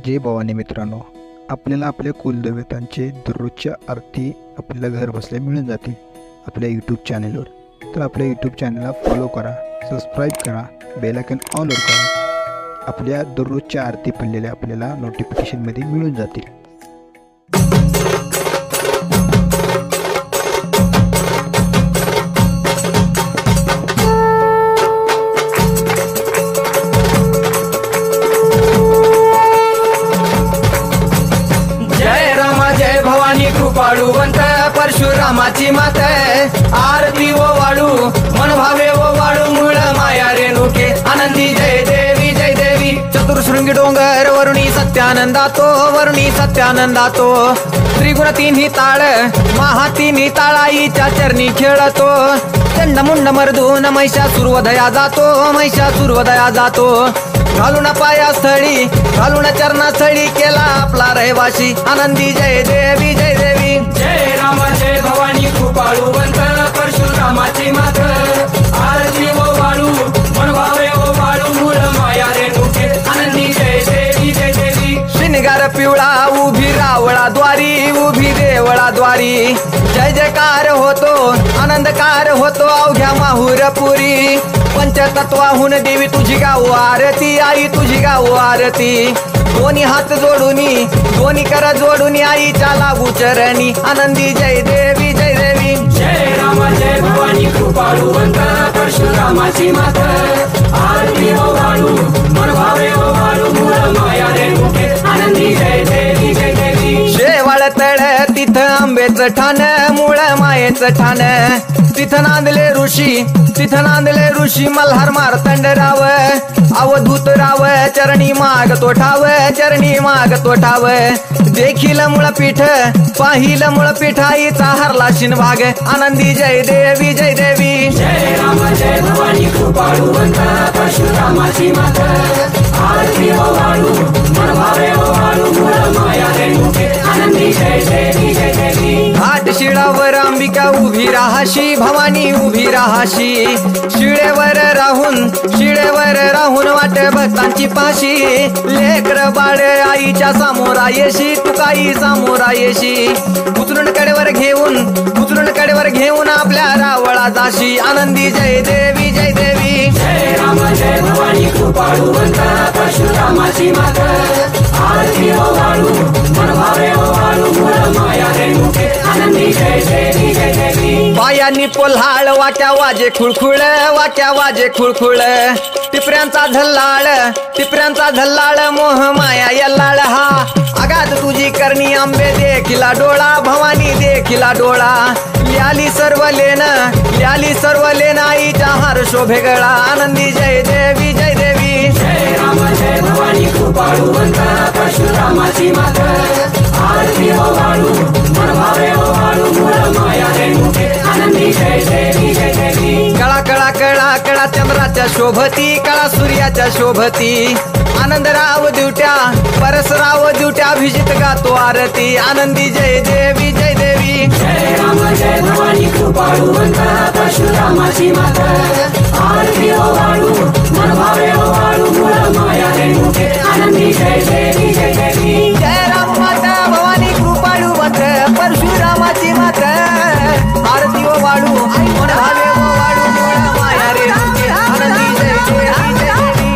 जय भवानी मित्रांनो, आपल्याला आपल्या कुलदेवतांचे दररोजच्या आरती आपल्याला घर बसल्या मिळून जातील आपल्या यूट्यूब चॅनेलवर. तर आपल्या यूट्यूब चॅनलला फॉलो करा, सबस्क्राईब करा, बेल आयकॉन ऑलवर करा. आपल्या दररोजच्या आरती पडलेल्या आपल्याला नोटिफिकेशनमध्ये मिळून जातील. कृपाळुवंत परशुरामाची मात आरती ओ वाळू मन भावे ओ वाळू मूळ माया रेणुके आनंदी जय देवी जय देवी. चतुर्शृंगी डोंगर वरुणी सत्यानंदातो त्रिगुण तिन्ही ताळ महा तिन्ही ताळाईच्या चरणी खेळतो. चंडमुंड मर्दून महिषासुरवधया जातो घालून पायास्थळी घालून चरणास्थळी केला आपला रहिवाशी आनंदी जय देवी जय देवी. जय राम जय भवानी कृपाळुवंत परशुरामाची मात आरती ओ वाळू मन भावे ओ वाळू मूळ माया रेणुके आनंदी जय देवी जय देवी. श्रीनिगार पिवळा उभी रावळा द्वारी जय जयकार होतो आनंदकार होतो अवघ्या माहुरपुरी. पंचतत्वाहून देवी तुझी गाऊ आरती आई तुझी गाऊ आरती. दोन्ही हात जोडूनी दोन्ही कर जोडूनी आईच्या लागू चरणी आनंदी जय देवी जय देवी. जय राम जय भवानी कृपाळुवंत परशुरामाची मात आरती ओ वाळू मन भावे ओ वाळू मूळ माया रेणुके आनंदी जय देवी जय देवी. शेवाळ तळ तिथं आंबेचं ठाण मूळ मायेचं ठाण तिथं नांदले ऋषी मल्हार मार्तंडराव अवधूत राव चरणी माग तो ठाव. देखील मुळपीठ पाहिल मुळपीठ आईचा हरला शिनभाग आनंदी जय देवी जय देवी. जय राम जय भवानी कृपाळुवंत परशुरामाची मात आरती ओ वाळू मन भावे ओ वाळू मूळ माया रेणुके आनंदी जय देवी जय देवी. घाट शिळावर अंबिका उभी राहाशी भवानी उभी राहाशी. शिळेवर राहून वाट भक्तांची पाशी. लेकर बाळ आईच्या सामोरा येशी तुकाई सामोरा येशी. उचलून कडेवर घेऊन आपल्या रावळा जाशी आनंदी जय देवी जय देवी. जय राम जय भवानी कृपाळुवंत परशुरामाची मात आरती ओ वाळू मन भावे ओ वाळू मूळ माया रेणुके आनंदी जय देवी जय देवी. पायांनी पोल्हाळ वाट्या वाजे खुळखुळ टिपऱ्यांचा झल्लाळ मोह माया यल्लाळ हा. आगात तुझी करणी आंबे देखिला डोळा भवानी देखिला डोळा. ल्याली सर्व लेन आईच्या हार शोभे गळा आनंदी जय देवी जय देवी. जय राम जय भवानी कृपाळुवंत परशुरामाची मात आरती ओ वाळू मन भावे ओ वाळू मूळ माया रेणुके आनंदी जय देवी जय देवी. कळा चंद्राच्या शोभती कळा सूर्याच्या शोभती. आनंदराव दिवट्या परसराव दिवट्या अभिजित गातो आरती आनंदी जय देवी जय देवी. जय राम जय भवानी कृपाळुवंत परशुरामाची मात आरती ओ वाळू मन भावे ओ वाळू मूळ माया रेणुके आनंदी जय देवी जय देवी. जय राम माता भवानी कृपाळुवंत परशुरामाची मात आरती ओ वाळू मन भावे ओ वाळू मूळ माया रेणुके आनंदी जय देवी जय देवी.